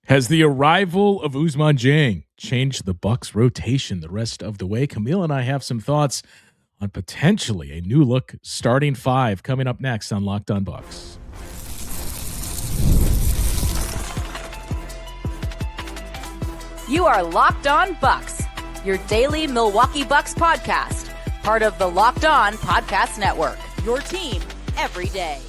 Has the arrival of Ousmane Dieng changed the Bucks' rotation the rest of the way? Camille and I have some thoughts on potentially a new look starting five coming up next on Locked On Bucks. You are Locked On Bucks, your daily Milwaukee Bucks podcast, part of the Locked On Podcast Network, your team every day.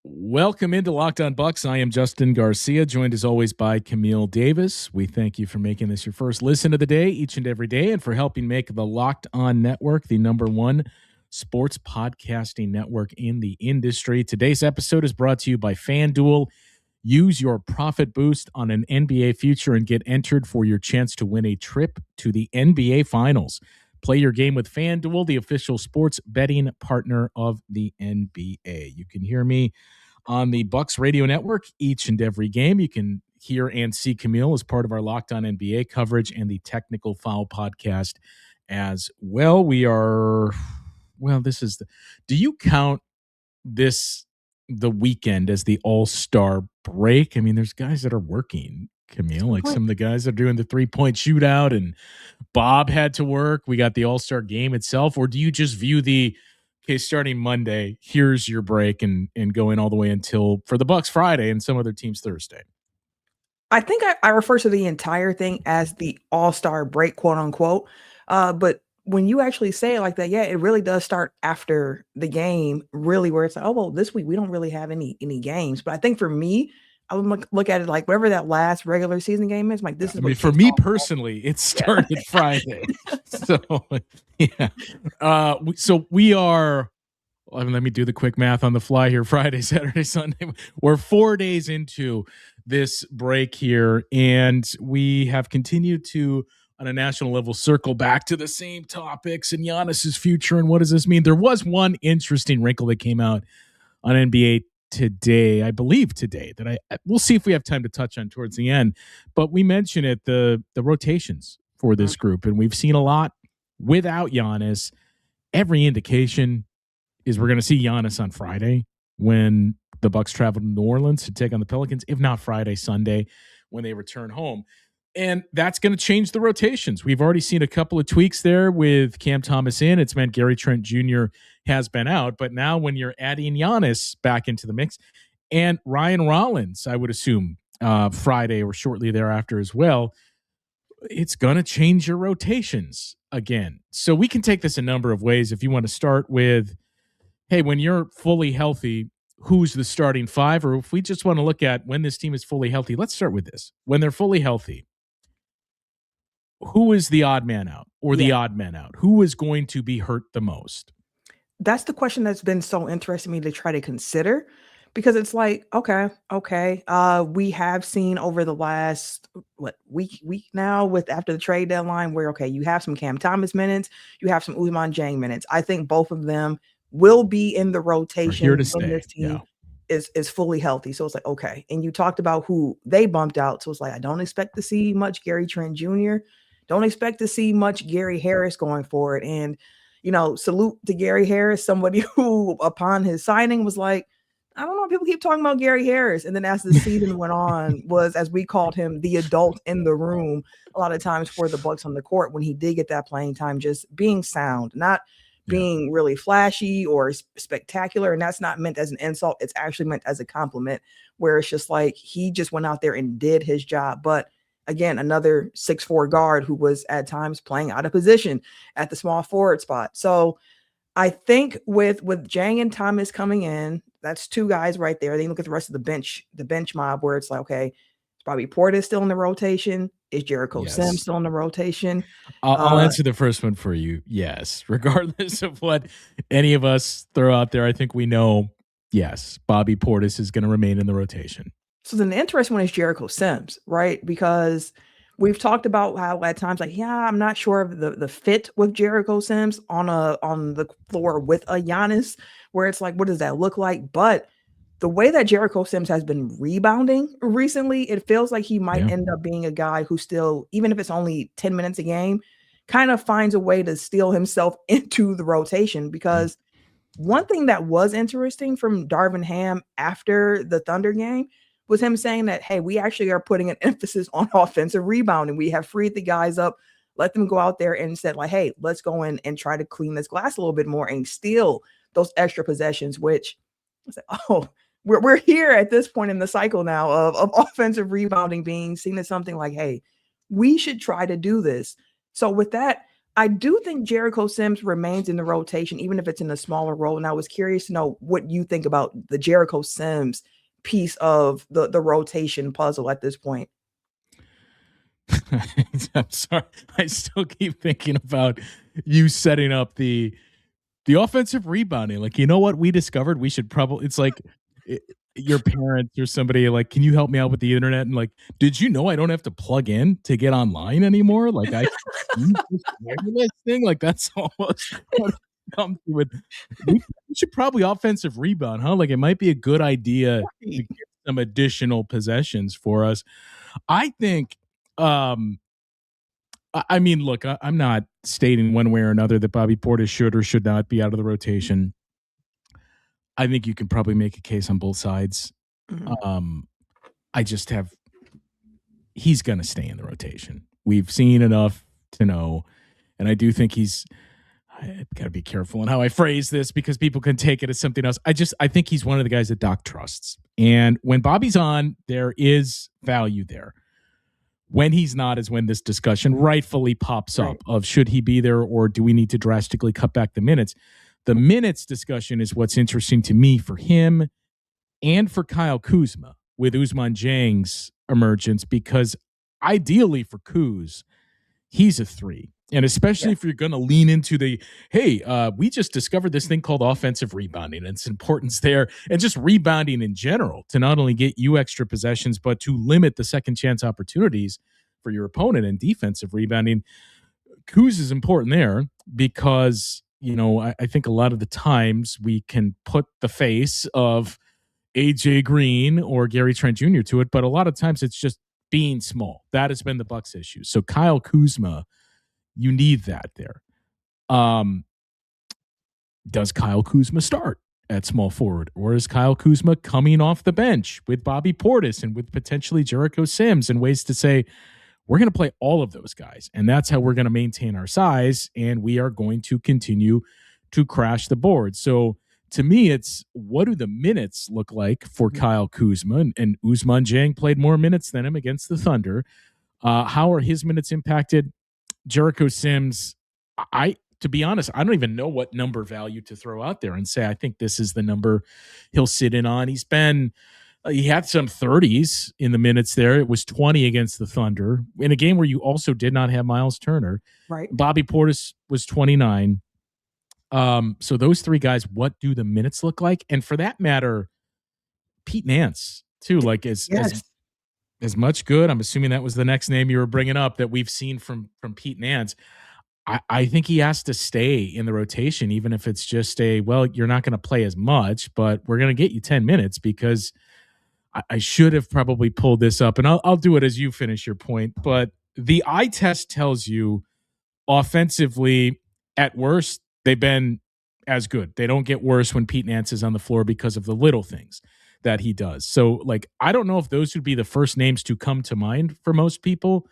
Welcome into Locked On Bucks. I am Justin Garcia, joined as always by Camille Davis. We thank you for making this your first listen of the day each and every day and for helping make the Locked On Network the #1 sports podcasting network in the industry. Today's episode is brought to you by FanDuel. Use your profit boost on an NBA future and get entered for your chance to win a trip to the NBA Finals. Play your game with FanDuel, the official sports betting partner of the NBA. You can hear me on the Bucks Radio Network each and every game. You can hear and see Camille as part of our Locked On NBA coverage and the Technical Foul podcast as well. Do you count the weekend as the All-Star break? I mean, there's guys that are working, Camille, like some of the guys that are doing the 3-point shootout, and Bob had to work. We got the All-Star game itself. Or do you just view starting Monday, here's your break and going all the way until, for the Bucks, Friday, and some other teams Thursday? I think I refer to the entire thing as the All-Star break, quote unquote. But when you actually say it like that, yeah, it really does start after the game, really, where it's like, oh, well, this week we don't really have any games. But I think for me, I would look at it like whatever that last regular season game is. Like, this is. I mean, for me personally, it started Friday. So yeah. So we are. Let me do the quick math on the fly here. Friday, Saturday, Sunday. We're 4 days into this break here, and we have continued to, on a national level, circle back to the same topics and Giannis's future and what does this mean. There was one interesting wrinkle that came out on NBA today, I believe today, that we'll see if we have time to touch on towards the end. But we mentioned it, the rotations for this group, and we've seen a lot without Giannis. Every indication is we're going to see Giannis on Friday when the Bucks travel to New Orleans to take on the Pelicans, if not Friday, Sunday when they return home. And that's going to change the rotations. We've already seen a couple of tweaks there with Cam Thomas in. It's meant Gary Trent Jr. has been out. But now when you're adding Giannis back into the mix, and Ryan Rollins, I would assume, Friday or shortly thereafter as well, it's going to change your rotations again. So we can take this a number of ways. If you want to start with, hey, when you're fully healthy, who's the starting five? Or if we just want to look at when this team is fully healthy, let's start with this. When they're fully healthy, who is the odd man out or the odd man out? Who is going to be hurt the most? That's the question that's been so interesting to me to try to consider, because it's like, okay. We have seen over the last week now after the trade deadline where, okay, you have some Cam Thomas minutes, you have some Ousmane Dieng minutes. I think both of them will be in the rotation here to stay. This team is fully healthy. So it's like, okay. And you talked about who they bumped out. So it's like, I don't expect to see much Gary Trent Jr. Don't expect to see much Gary Harris going forward. And, salute to Gary Harris, somebody who upon his signing was like, I don't know, people keep talking about Gary Harris. And then as the season went on, was, as we called him, the adult in the room a lot of times for the Bucks on the court when he did get that playing time, just being sound, not being really flashy or spectacular. And that's not meant as an insult. It's actually meant as a compliment, where it's just like he just went out there and did his job. But again, another 6'4" guard who was at times playing out of position at the small forward spot. So I think with Dieng and Thomas coming in, that's two guys right there. Then you look at the rest of the bench mob, where it's like, okay, is Bobby Portis still in the rotation? Is Jericho Sims still in the rotation? I'll answer the first one for you. Yes. Regardless of what any of us throw out there, I think we know, yes, Bobby Portis is going to remain in the rotation. So then the interesting one is Jericho Sims, right? Because we've talked about how at times, like, I'm not sure of the fit with Jericho Sims on the floor with a Giannis, where it's like, what does that look like? But the way that Jericho Sims has been rebounding recently, it feels like he might end up being a guy who still, even if it's only 10 minutes a game, kind of finds a way to steal himself into the rotation. Because one thing that was interesting from Darvin Ham after the Thunder game was him saying that, hey, we actually are putting an emphasis on offensive rebounding. We have freed the guys up, let them go out there and said like, hey, let's go in and try to clean this glass a little bit more and steal those extra possessions, which I said, oh, we're here at this point in the cycle now of offensive rebounding being seen as something like, hey, we should try to do this. So with that, I do think Jericho Sims remains in the rotation, even if it's in a smaller role. And I was curious to know what you think about the Jericho Sims piece of the rotation puzzle at this point. I'm sorry. I still keep thinking about you setting up the offensive rebounding. Like, you know what we discovered? We should probably, it's like your parents or somebody like, can you help me out with the internet? And like, did you know I don't have to plug in to get online anymore? Like I use this wireless thing. Like that's almost what it comes to with. We should probably offensive rebound, huh? Like it might be a good idea to get some additional possessions for us. I think, I mean, look, I'm not stating one way or another that Bobby Portis should or should not be out of the rotation. I think you can probably make a case on both sides. Mm-hmm. I just have, he's going to stay in the rotation. We've seen enough to know. And I do think I've got to be careful in how I phrase this because people can take it as something else. I think he's one of the guys that Doc trusts. And when Bobby's on, there is value there. When he's not is when this discussion rightfully pops up of should he be there or do we need to drastically cut back the minutes? The minutes discussion is what's interesting to me for him and for Kyle Kuzma with Ousmane Dieng's emergence, because ideally for Kuz, he's a 3. And especially if you're going to lean into the, hey, we just discovered this thing called offensive rebounding and its importance there, and just rebounding in general to not only get you extra possessions, but to limit the second chance opportunities for your opponent and defensive rebounding. Kuz is important there because, you know, I think a lot of the times we can put the face of AJ Green or Gary Trent Jr. to it, but a lot of times it's just being small. That has been the Bucks' issue. So Kyle Kuzma, you need that there. Does Kyle Kuzma start at small forward, or is Kyle Kuzma coming off the bench with Bobby Portis and with potentially Jericho Sims and ways to say, we're going to play all of those guys, and that's how we're going to maintain our size, and we are going to continue to crash the board. So to me, it's what do the minutes look like for Kyle Kuzma? And Ousmane Dieng played more minutes than him against the Thunder. How are his minutes impacted? Jericho Sims, to be honest, I don't even know what number value to throw out there and say, I think this is the number he'll sit in on. He had some 30s in the minutes there. It was 20 against the Thunder in a game where you also did not have Miles Turner. Right. Bobby Portis was 29. So those 3 guys, what do the minutes look like? And for that matter, Pete Nance too, like as much good. I'm assuming that was the next name you were bringing up that we've seen from Pete Nance. I think he has to stay in the rotation, even if it's just you're not going to play as much, but we're going to get you 10 minutes because I should have probably pulled this up, and I'll do it as you finish your point. But the eye test tells you offensively, at worst, they've been as good. They don't get worse when Pete Nance is on the floor because of the little things that he does. So, like, I don't know if those would be the first names to come to mind for most people,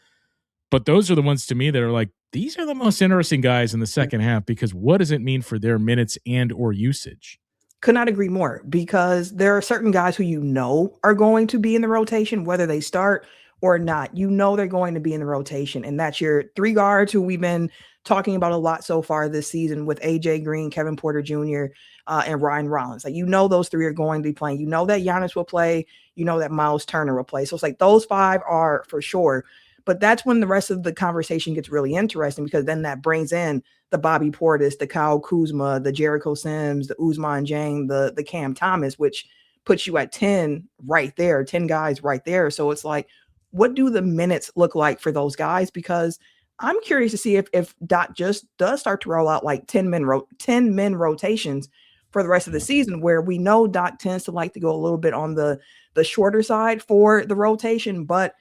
but those are the ones to me that are like, these are the most interesting guys in the second half because what does it mean for their minutes and or usage? Could not agree more, because there are certain guys who you know are going to be in the rotation, whether they start or not. You know they're going to be in the rotation, and that's your 3 guards who we've been talking about a lot so far this season with AJ Green, Kevin Porter Jr., and Ryan Rollins. Like, you know those 3 are going to be playing. You know that Giannis will play. You know that Miles Turner will play. So it's like those 5 are for sure. But that's when the rest of the conversation gets really interesting, because then that brings in the Bobby Portis, the Kyle Kuzma, the Jericho Sims, the Ousmane Dieng, the Cam Thomas, which puts you at 10 right there, 10 guys right there. So it's like, what do the minutes look like for those guys? Because I'm curious to see if Doc just does start to roll out like 10 men rotations for the rest of the season, where we know Doc tends to like to go a little bit on the shorter side for the rotation. But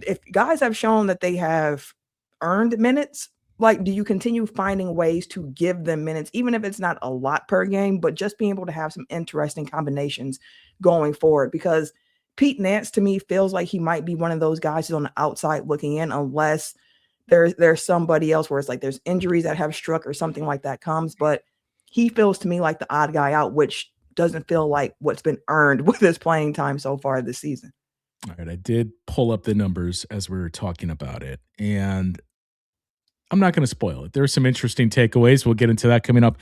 if guys have shown that they have earned minutes, like, do you continue finding ways to give them minutes, even if it's not a lot per game, but just being able to have some interesting combinations going forward? Because Pete Nance to me feels like he might be one of those guys who's on the outside looking in, unless there's somebody else where it's like there's injuries that have struck or something like that comes. But he feels to me like the odd guy out, which doesn't feel like what's been earned with his playing time so far this season. All right, I did pull up the numbers as we were talking about it, and I'm not going to spoil it. There are some interesting takeaways. We'll get into that coming up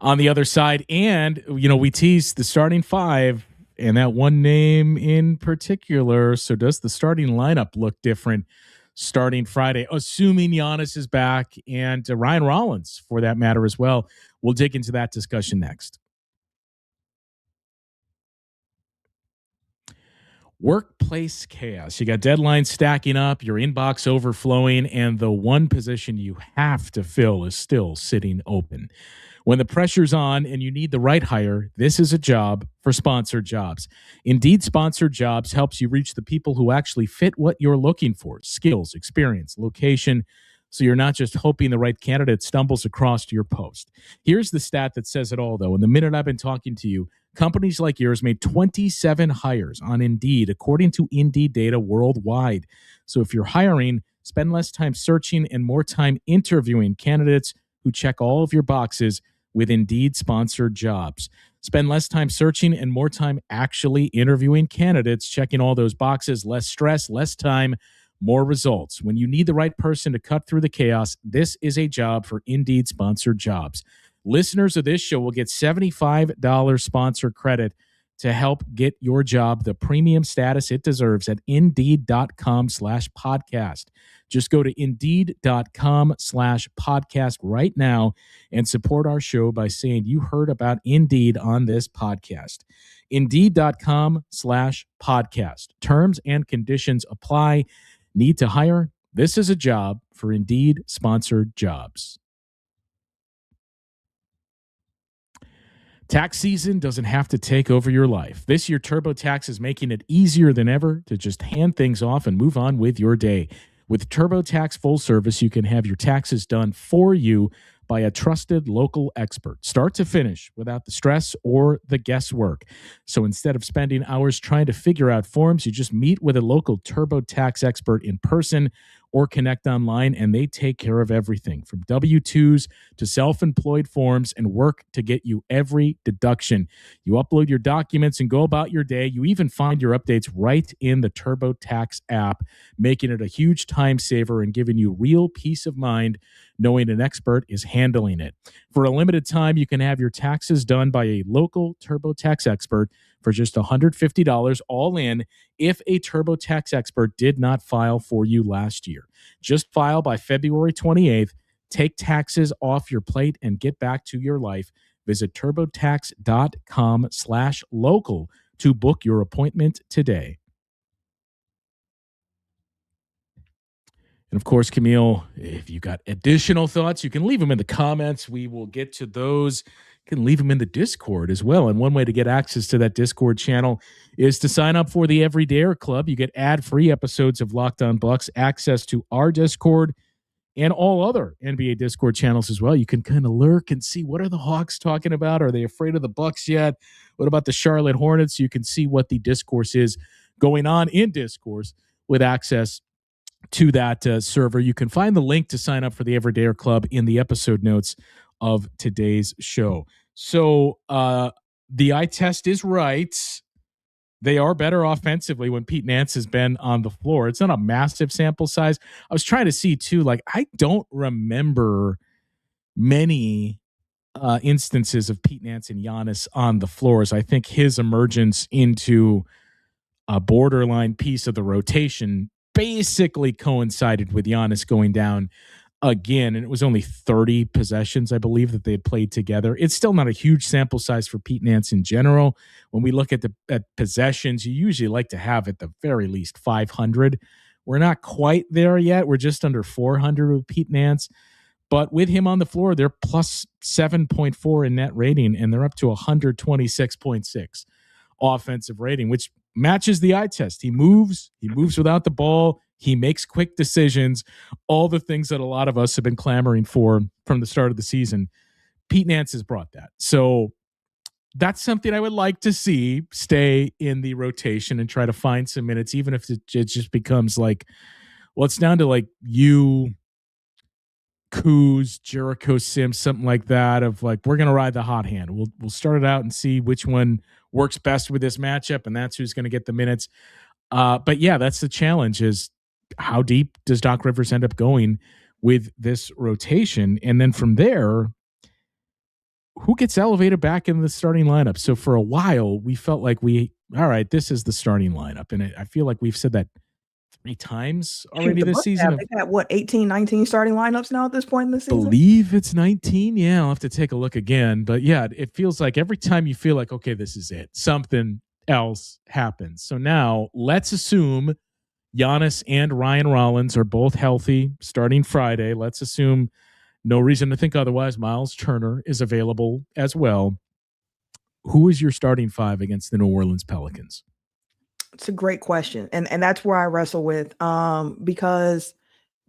on the other side. And, we teased the starting five and that one name in particular. So does the starting lineup look different starting Friday, assuming Giannis is back, and Ryan Rollins for that matter as well? We'll dig into that discussion next. Workplace chaos. You got deadlines stacking up, your inbox overflowing, and the one position you have to fill is still sitting open. When the pressure's on and you need the right hire, this is a job for Sponsored Jobs. Indeed, Sponsored Jobs helps you reach the people who actually fit what you're looking for: skills, experience, location, so you're not just hoping the right candidate stumbles across to your post. Here's the stat that says it all, though. In the minute I've been talking to you, companies like yours made 27 hires on Indeed, according to Indeed data worldwide. So if you're hiring, spend less time searching and more time interviewing candidates who check all of your boxes with Indeed Sponsored Jobs. Spend less time searching and more time actually interviewing candidates, checking all those boxes. Less stress, less time, more results. When you need the right person to cut through the chaos, this is a job for Indeed Sponsored Jobs. Listeners of this show will get $75 sponsor credit to help get your job the premium status it deserves at Indeed.com/podcast. Just go to Indeed.com/podcast right now and support our show by saying you heard about Indeed on this podcast. Indeed.com/podcast. Terms and conditions apply. Need to hire? This is a job for Indeed Sponsored Jobs. Tax season doesn't have to take over your life. This year, TurboTax is making it easier than ever to just hand things off and move on with your day. With TurboTax Full Service, you can have your taxes done for you by a trusted local expert, start to finish, without the stress or the guesswork. So instead of spending hours trying to figure out forms, you just meet with a local TurboTax expert in person or connect online, and they take care of everything from W-2s to self-employed forms and work to get you every deduction. You upload your documents and go about your day. You even find your updates right in the TurboTax app, making it a huge time saver and giving you real peace of mind knowing an expert is handling it. For a limited time, you can have your taxes done by a local TurboTax expert for just $150 all in if a TurboTax expert did not file for you last year. Just file by February 28th, take taxes off your plate, and get back to your life. Visit TurboTax.com/local to book your appointment today. And of course, Camille, if you got additional thoughts, you can leave them in the comments. We will get to those. You can leave them in the Discord as well. And one way to get access to that Discord channel is to sign up for the Everydayer Club. You get ad-free episodes of Locked On Bucks, access to our Discord, and all other NBA Discord channels as well. You can kind of lurk and see, what are the Hawks talking about? Are they afraid of the Bucks yet? What about the Charlotte Hornets? You can see what the discourse is going on in Discourse with access to that server. You can find the link to sign up for the Everydayer Club in the episode notes of today's show. So the eye test is right. They are better offensively when Pete Nance has been on the floor. It's not a massive sample size. I was trying to see too, like, I don't remember many instances of Pete Nance and Giannis on the floors. I think his emergence into a borderline piece of the rotation basically coincided with Giannis going down again, and it was only 30 possessions, I believe, that they had played together. It's still not a huge sample size for Pete Nance in general. When we look at possessions, you usually like to have at the very least 500. We're not quite there yet. We're just under 400 with Pete Nance. But with him on the floor, they're plus 7.4 in net rating, and they're up to 126.6 offensive rating, which matches the eye test. He moves without the ball. He makes quick decisions, all the things that a lot of us have been clamoring for from the start of the season. Pete Nance has brought that. So that's something I would like to see stay in the rotation and try to find some minutes, even if it just becomes like, well, it's down to like you, Kuz, Jericho Sims, something like that. Of like, we're gonna ride the hot hand. We'll start it out and see which one works best with this matchup, and that's who's going to get the minutes. But yeah, that's the challenge: is how deep does Doc Rivers end up going with this rotation, and then from there, who gets elevated back in the starting lineup? So for a while, we felt like all right, this is the starting lineup, and I feel like we've said that 3 times already this season. They've got what, 18, 19 starting lineups now at this point in the season? Believe it's 19. Yeah, I'll have to take a look again. But yeah, it feels like every time you feel like, okay, this is it, something else happens. So now let's assume Giannis and Ryan Rollins are both healthy starting Friday. Let's assume no reason to think otherwise. Miles Turner is available as well. Who is your starting 5 against the New Orleans Pelicans? It's a great question. And that's where I wrestle with, because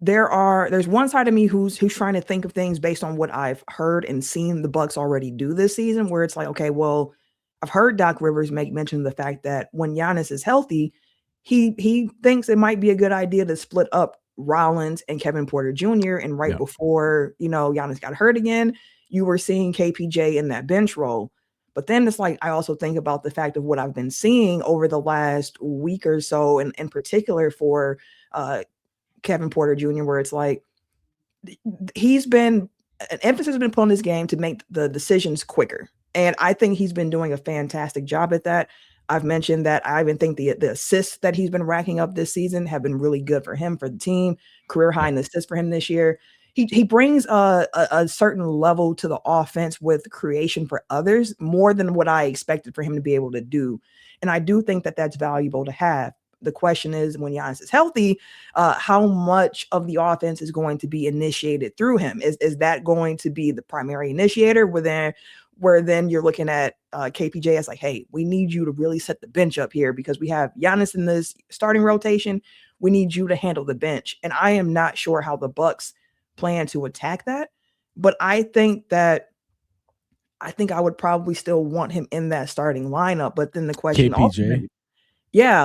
there's one side of me who's trying to think of things based on what I've heard and seen the Bucks already do this season, where it's like, okay, well, I've heard Doc Rivers make mention of the fact that when Giannis is healthy, he thinks it might be a good idea to split up Rollins and Kevin Porter Jr. And right before, Giannis got hurt again, you were seeing KPJ in that bench role. But then it's like, I also think about the fact of what I've been seeing over the last week or so, and in particular for Kevin Porter Jr., where it's like an emphasis has been put on this game to make the decisions quicker. And I think he's been doing a fantastic job at that. I've mentioned that I even think the assists that he's been racking up this season have been really good for him, for the team. Career high in assists for him this year. He brings a certain level to the offense with creation for others, more than what I expected for him to be able to do. And I do think that that's valuable to have. The question is, when Giannis is healthy, how much of the offense is going to be initiated through him? Is that going to be the primary initiator, where then you're looking at KPJ as like, hey, we need you to really set the bench up here because we have Giannis in this starting rotation. We need you to handle the bench. And I am not sure how the Bucks plan to attack that, but I think I would probably still want him in that starting lineup. But then the question KPJ.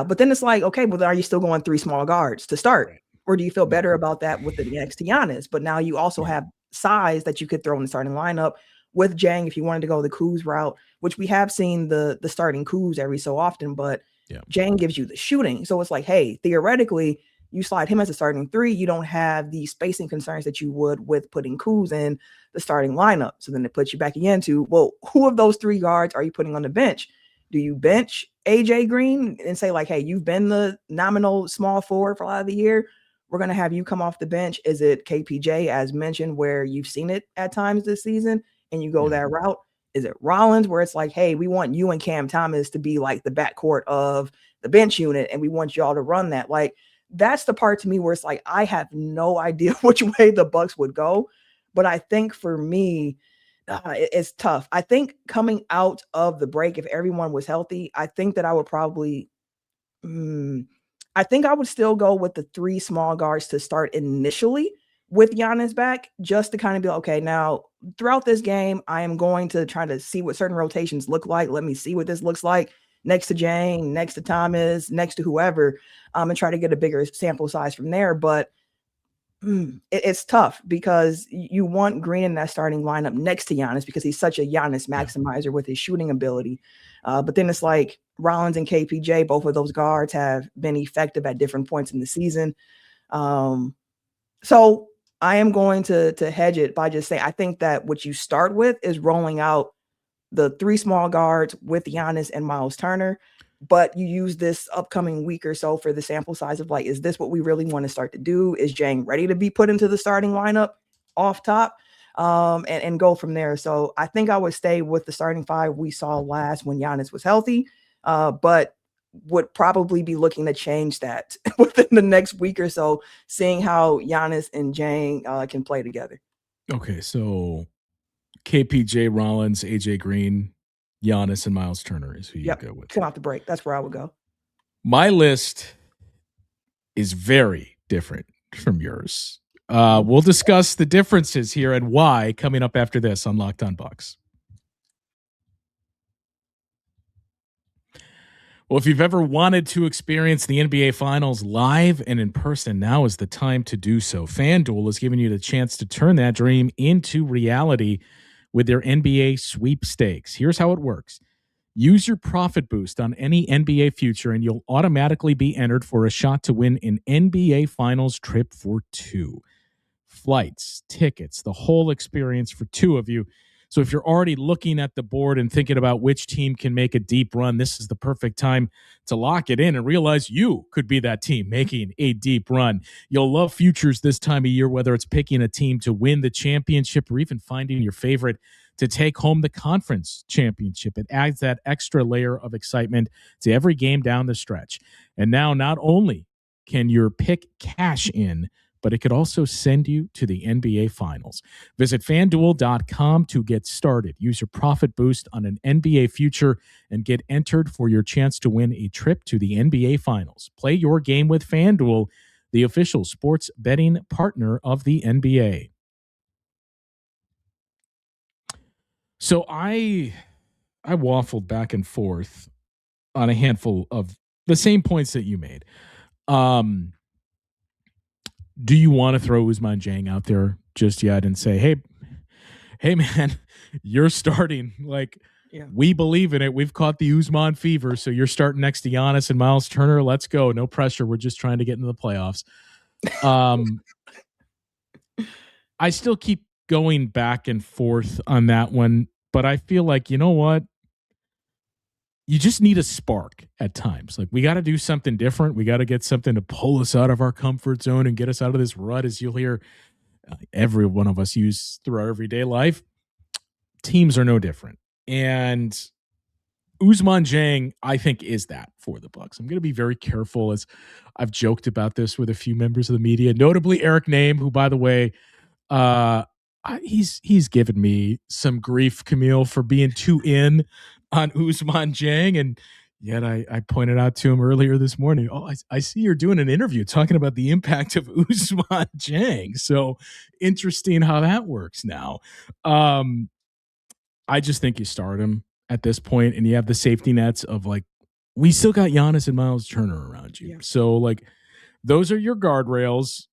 But then it's like, okay, well, are you still going 3 small guards to start? Right. Or do you feel better about that with the next to Giannis? But now you also have size that you could throw in the starting lineup with Dieng if you wanted to go the Kuz route, which we have seen the starting Kuz every so often, but Dieng gives you the shooting. So it's like, hey, theoretically, you slide him as a starting 3, you don't have the spacing concerns that you would with putting Kuz in the starting lineup. So then it puts you back again to, well, who of those 3 guards are you putting on the bench? Do you bench AJ Green and say like, hey, you've been the nominal small forward for a lot of the year. We're going to have you come off the bench. Is it KPJ, as mentioned, where you've seen it at times this season and you go that route? Is it Rollins, where it's like, hey, we want you and Cam Thomas to be like the backcourt of the bench unit and we want y'all to run that? Like, that's the part to me where it's like, I have no idea which way the Bucks would go. But I think for me, it's tough. I think coming out of the break, if everyone was healthy, I think that I would probably, I think I would still go with the 3 small guards to start initially with Giannis back, just to kind of be like, okay, now throughout this game, I am going to try to see what certain rotations look like. Let me see what this looks like next to Dieng, next to Thomas, next to whoever, and try to get a bigger sample size from there. But it's tough because you want Green in that starting lineup next to Giannis because he's such a Giannis maximizer with his shooting ability. But then it's like Rollins and KPJ, both of those guards have been effective at different points in the season. So I am going to hedge it by just saying, I think that what you start with is rolling out the 3 small guards with Giannis and Miles Turner, but you use this upcoming week or so for the sample size of like, is this what we really want to start to do? Is Dieng ready to be put into the starting lineup off top, and go from there? So I think I would stay with the starting 5 we saw last when Giannis was healthy, but would probably be looking to change that within the next week or so, seeing how Giannis and Dieng can play together. Okay, so KPJ, Rollins, AJ Green, Giannis, and Miles Turner is who you go with. Come out the break. That's where I would go. My list is very different from yours. We'll discuss the differences here and why coming up after this on Locked On Bucks. Well, if you've ever wanted to experience the NBA Finals live and in person, now is the time to do so. FanDuel is giving you the chance to turn that dream into reality with their NBA sweepstakes. Here's how it works. Use your profit boost on any NBA future, and you'll automatically be entered for a shot to win an NBA Finals trip for two. Flights, tickets, the whole experience for two of you. So if you're already looking at the board and thinking about which team can make a deep run, this is the perfect time to lock it in and realize you could be that team making a deep run. You'll love futures this time of year, whether it's picking a team to win the championship or even finding your favorite to take home the conference championship. It adds that extra layer of excitement to every game down the stretch. And now not only can your pick cash in, but it could also send you to the NBA Finals. Visit FanDuel.com to get started. Use your profit boost on an NBA future and get entered for your chance to win a trip to the NBA Finals. Play your game with FanDuel, the official sports betting partner of the NBA. So I waffled back and forth on a handful of the same points that you made. Do you want to throw Ousmane Dieng out there just yet and say, hey, man, you're starting? Like, we believe in it. We've caught the Ousmane fever, so you're starting next to Giannis and Miles Turner. Let's go. No pressure. We're just trying to get into the playoffs. I still keep going back and forth on that one, but I feel like, you know what? You just need a spark at times. Like, we got to do something different. We got to get something to pull us out of our comfort zone and get us out of this rut, as you'll hear every one of us use through our everyday life. Teams are no different. And Ousmane Dieng, I think, is that for the Bucks. I'm going to be very careful, as I've joked about this with a few members of the media, notably Eric Name, who, by the way, he's given me some grief, Camille, for being too in on Ousmane Dieng, and yet I pointed out to him earlier this morning, I see you're doing an interview talking about the impact of Ousmane Dieng. So interesting how that works now. I just think you start him at this point, and you have the safety nets of, like, we still got Giannis and Miles Turner around you. Yeah. So, like, those are your guardrails.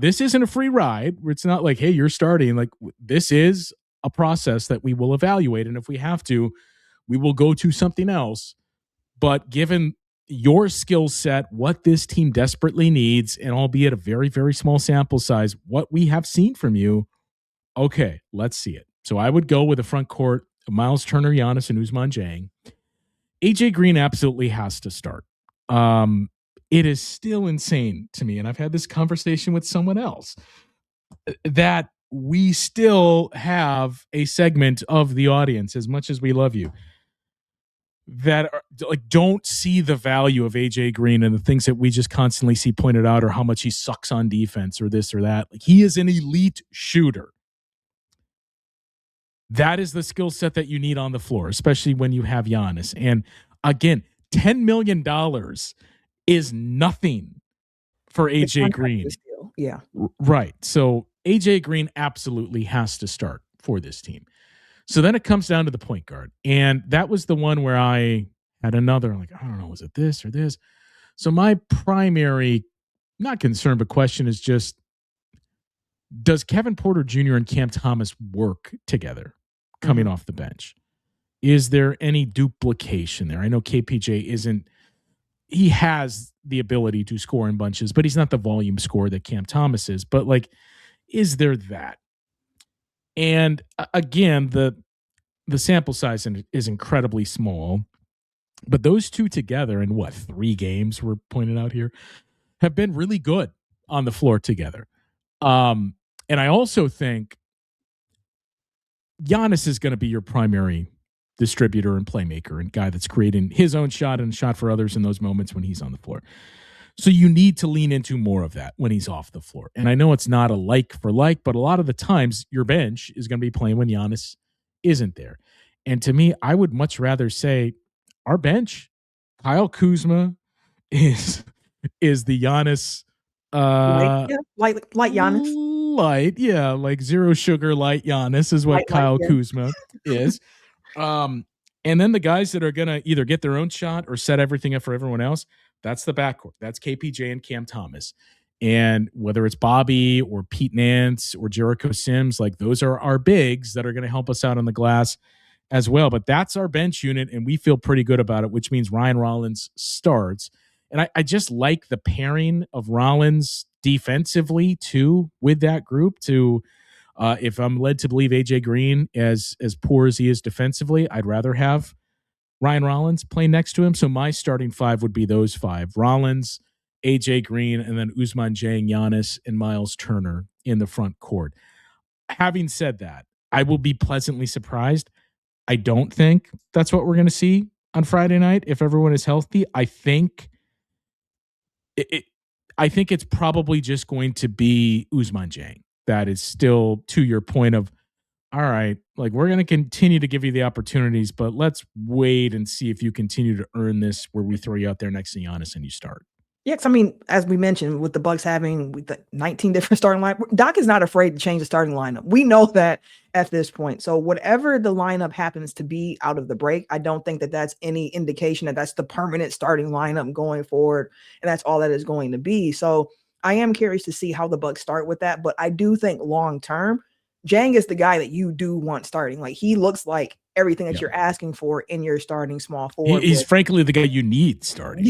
This isn't a free ride. It's not like, hey, you're starting. Like, this is a process that we will evaluate, and if we have to, we will go to something else. But given your skill set, what this team desperately needs, and albeit a very, very small sample size, what we have seen from you, okay, let's see it. So I would go with a front court of Miles Turner, Giannis, and Ousmane Dieng. AJ Green absolutely has to start. It is still insane to me, and I've had this conversation with someone else, that we still have a segment of the audience, as much as we love you, that are, like, don't see the value of AJ Green and the things that we just constantly see pointed out, or how much he sucks on defense or this or that. Like, he is an elite shooter. That is the skill set that you need on the floor, especially when you have Giannis. And again, $10 million is nothing for AJ Green. Yeah. Right. So AJ Green absolutely has to start for this team. So then it comes down to the point guard. And that was the one where I had another, like, I don't know, was it this or this? So my primary, not concern, but question is just, does Kevin Porter Jr. and Cam Thomas work together coming off the bench? Is there any duplication there? I know KPJ isn't, he has the ability to score in bunches, but he's not the volume scorer that Cam Thomas is. But, like, is there that? And again, the sample size is incredibly small, but those two together in 3 games were pointed out here have been really good on the floor together. And I also think Giannis is going to be your primary distributor and playmaker and guy that's creating his own shot and shot for others in those moments when he's on the floor. So you need to lean into more of that when he's off the floor. And I know it's not a like for like, but a lot of the times your bench is going to be playing when Giannis isn't there. And to me, I would much rather say our bench, Kyle Kuzma is the Giannis. Light Giannis. Like zero sugar light Giannis is what Kyle Kuzma is. And then the guys that are going to either get their own shot or set everything up for everyone else, that's the backcourt. That's KPJ and Cam Thomas. And whether it's Bobby or Pete Nance or Jericho Sims, like those are our bigs that are going to help us out on the glass as well. But that's our bench unit, and we feel pretty good about it, which means Ryan Rollins starts. And I just like the pairing of Rollins defensively, too, with that group to if I'm led to believe AJ Green, as poor as he is defensively, I'd rather have Ryan Rollins play next to him. So my starting five would be those five: Rollins, AJ Green, and then Ousmane Dieng, Giannis, and Miles Turner in the front court. Having said that, I will be pleasantly surprised. I don't think that's what we're going to see on Friday night if everyone is healthy. I think it's probably just going to be Ousmane Dieng. That is still to your point of, all right, like we're going to continue to give you the opportunities, but let's wait and see if you continue to earn this where we throw you out there next to Giannis and you start. Yeah, because I mean, as we mentioned, with the Bucks having the 19 different starting lineup, Doc is not afraid to change the starting lineup. We know that at this point. So whatever the lineup happens to be out of the break, I don't think that that's any indication that that's the permanent starting lineup going forward, and that's all that is going to be. So I am curious to see how the Bucks start with that, but I do think long term, Dieng is the guy that you do want starting. Like he looks like everything that you're asking for in your starting small forward. He's frankly the guy you need starting.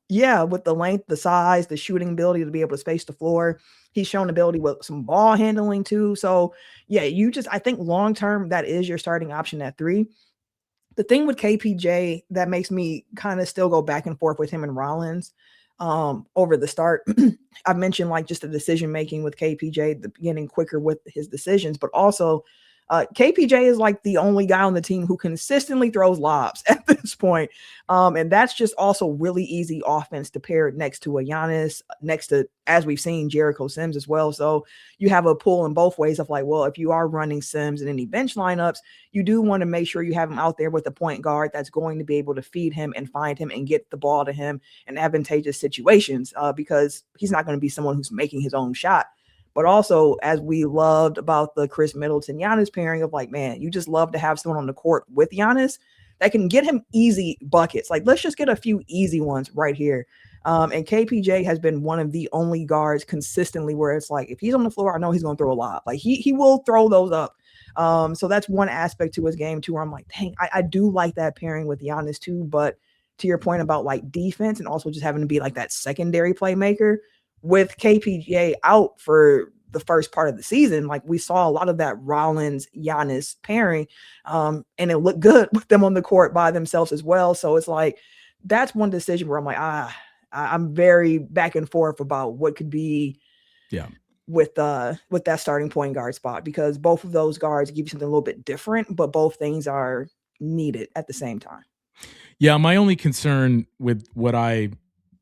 Yeah, with the length, the size, the shooting ability to be able to space the floor. He's shown ability with some ball handling too. So yeah, I think long term that is your starting option at 3. The thing with KPJ that makes me kind of still go back and forth with him and Rollins over the start. I've mentioned like just the decision making with KPJ, getting quicker with his decisions, but also KPJ is like the only guy on the team who consistently throws lobs at this point. And that's just also really easy offense to pair next to a Giannis, next to, as we've seen, Jericho Sims as well. So you have a pull in both ways of like, well, if you are running Sims in any bench lineups, you do want to make sure you have him out there with a point guard that's going to be able to feed him and find him and get the ball to him in advantageous situations because he's not going to be someone who's making his own shot. But also, as we loved about the Chris Middleton Giannis pairing of like, man, you just love to have someone on the court with Giannis that can get him easy buckets. Like, let's just get a few easy ones right here. And KPJ has been one of the only guards consistently where it's like, if he's on the floor, I know he's going to throw a lot. Like he will throw those up. So that's one aspect to his game too, where I'm like, dang, I do like that pairing with Giannis too. But to your point about like defense and also just having to be like that secondary playmaker, with KPJ out for the first part of the season, like we saw a lot of that Rollins Giannis pairing, and it looked good with them on the court by themselves as well. So it's like that's one decision where I'm like, I'm very back and forth about what could be, with that starting point guard spot, because both of those guards give you something a little bit different, but both things are needed at the same time. Yeah, my only concern with what I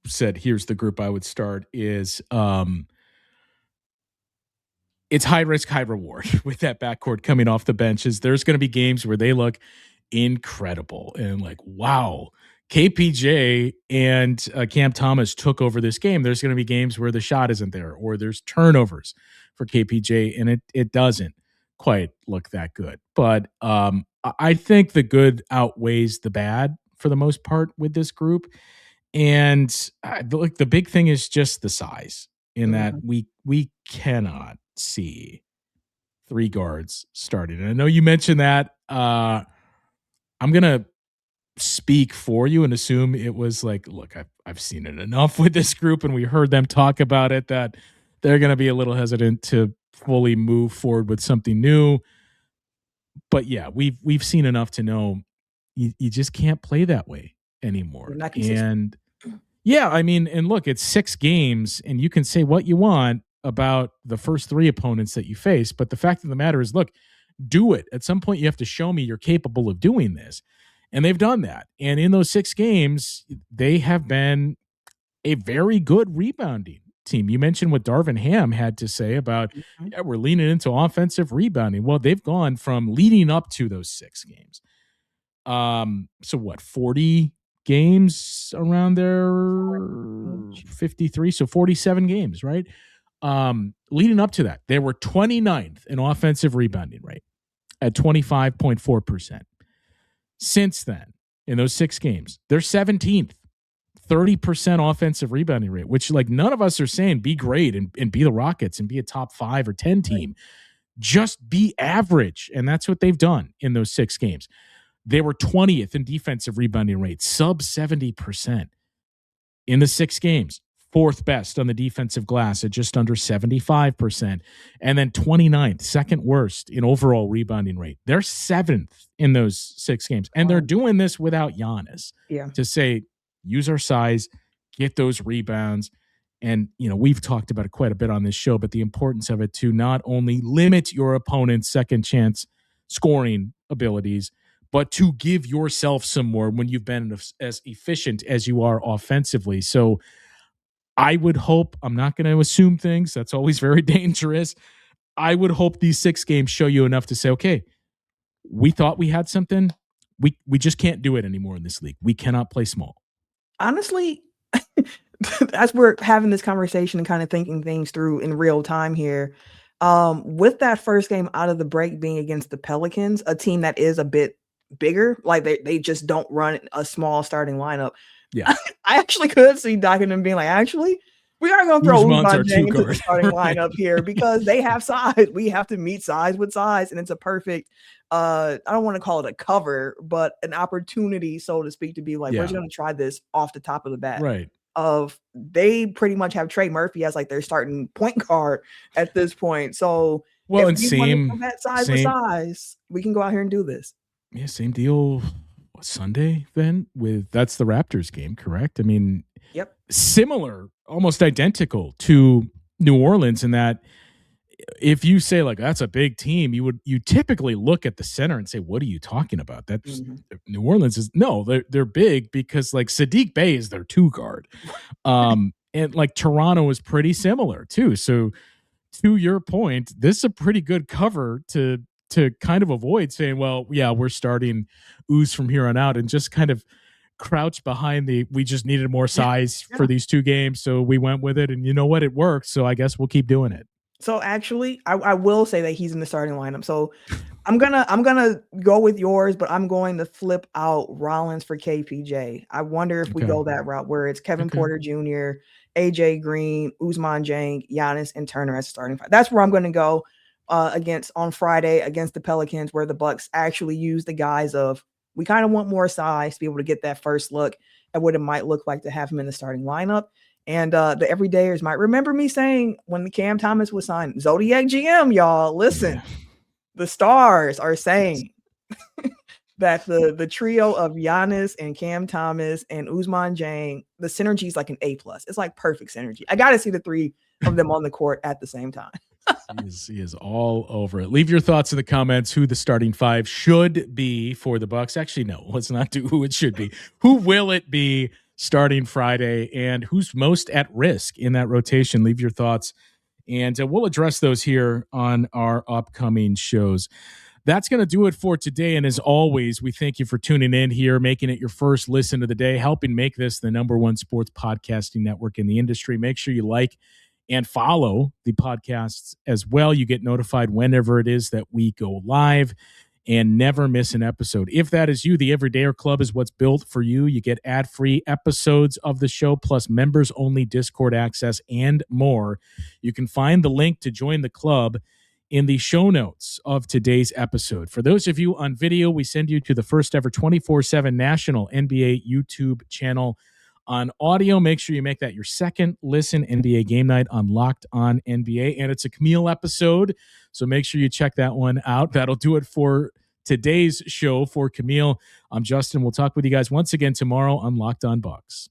said, here's the group I would start, is it's high risk, high reward with that backcourt coming off the benches. There's going to be games where they look incredible and like, wow, KPJ and Cam Thomas took over this game. There's going to be games where the shot isn't there or there's turnovers for KPJ and it doesn't quite look that good. But I think the good outweighs the bad for the most part with this group. And the big thing is just the size in that we cannot see 3 guards starting. And I know you mentioned that. I'm going to speak for you and assume it was like, look, I've seen it enough with this group and we heard them talk about it that they're going to be a little hesitant to fully move forward with something new. But yeah, we've seen enough to know you just can't play that way anymore. And yeah, I mean, and look, it's 6 games and you can say what you want about the first 3 opponents that you face. But the fact of the matter is, look, do it. At some point you have to show me you're capable of doing this. And they've done that. And in those 6 games, they have been a very good rebounding team. You mentioned what Darvin Ham had to say about, we're leaning into offensive rebounding. Well, they've gone from leading up to those 6 games. So what, 40 games around there, 53, so 47 games, right? Leading up to that, they were 29th in offensive rebounding rate at 25.4%. since then, in those 6 games, they're 17th. 30% offensive rebounding rate, which like none of us are saying be great and be the Rockets and be a top 5 or 10 team. Right. Just be average. And that's what they've done in those 6 games. They were 20th in defensive rebounding rate, sub 70% in the 6 games. 4th best on the defensive glass at just under 75%. And then 29th, second worst in overall rebounding rate. They're 7th in those 6 games. And they're doing this without Giannis. Yeah. To say, use our size, get those rebounds. And, we've talked about it quite a bit on this show, but the importance of it to not only limit your opponent's second chance scoring abilities, but to give yourself some more when you've been as efficient as you are offensively. So I would hope, I'm not going to assume things. That's always very dangerous. I would hope these 6 games show you enough to say, okay, we thought we had something. We just can't do it anymore in this league. We cannot play small. Honestly, as we're having this conversation and kind of thinking things through in real time here, with that first game out of the break being against the Pelicans, a team that is a bit bigger, like they just don't run a small starting lineup. Yeah, I actually could see Doc and them being like, actually, we are going to throw Ousmane Dieng into the starting lineup here because they have size. We have to meet size with size, and it's a perfect. I don't want to call it a cover, but an opportunity, so to speak, to be like, we're just going to try this off the top of the bat. Right. They pretty much have Trey Murphy as like their starting point guard at this point. So, well, and same size with size, we can go out here and do this. Yeah, same deal. Sunday then that's the Raptors game, correct? I mean, yep, similar, almost identical to New Orleans in that. If you say like that's a big team, you typically look at the center and say, "What are you talking about?" That's New Orleans is no, they're big because like Sadiq Bey is their 2 guard, and like Toronto is pretty similar too. So to your point, this is a pretty good cover to kind of avoid saying, "Well, yeah, we're starting Ooze from here on out," and just kind of crouch behind we just needed more size for these 2 games, so we went with it, and you know what, it worked. So I guess we'll keep doing it. So actually, I will say that he's in the starting lineup. So I'm gonna go with yours, but I'm going to flip out Rollins for KPJ. I wonder if we go that route where it's Kevin Porter Jr., AJ Green, Ousmane Dieng, Giannis, and Turner as starting 5. That's where I'm going to go against on Friday against the Pelicans, where the Bucks actually use the guise of we kind of want more size to be able to get that first look at what it might look like to have him in the starting lineup. And the everydayers might remember me saying when the Cam Thomas was signed, Zodiac GM, y'all, listen, the stars are saying that the trio of Giannis and Cam Thomas and Ousmane Dieng, the synergy is like an A+. It's like perfect synergy. I got to see the 3 of them on the court at the same time. He is all over it. Leave your thoughts in the comments who the starting 5 should be for the Bucks. Actually, no, let's not do who it should be. Who will it be starting Friday, and who's most at risk in that rotation? Leave your thoughts, and we'll address those here on our upcoming shows. That's going to do it for today, and as always, we thank you for tuning in here, making it your first listen of the day, helping make this the #1 sports podcasting network in the industry. Make sure you like and follow the podcasts as well. You get notified whenever it is that we go live, and never miss an episode. If that is you, the Everydayer Club is what's built for you. You get ad-free episodes of the show, plus members-only Discord access and more. You can find the link to join the club in the show notes of today's episode. For those of you on video, we send you to the first ever 24/7 national NBA YouTube channel. On audio, make sure you make that your second listen, NBA Game Night on Locked On NBA. And it's a Camille episode, so make sure you check that one out. That'll do it for today's show. For Camille, I'm Justin. We'll talk with you guys once again tomorrow on Locked On Bucks.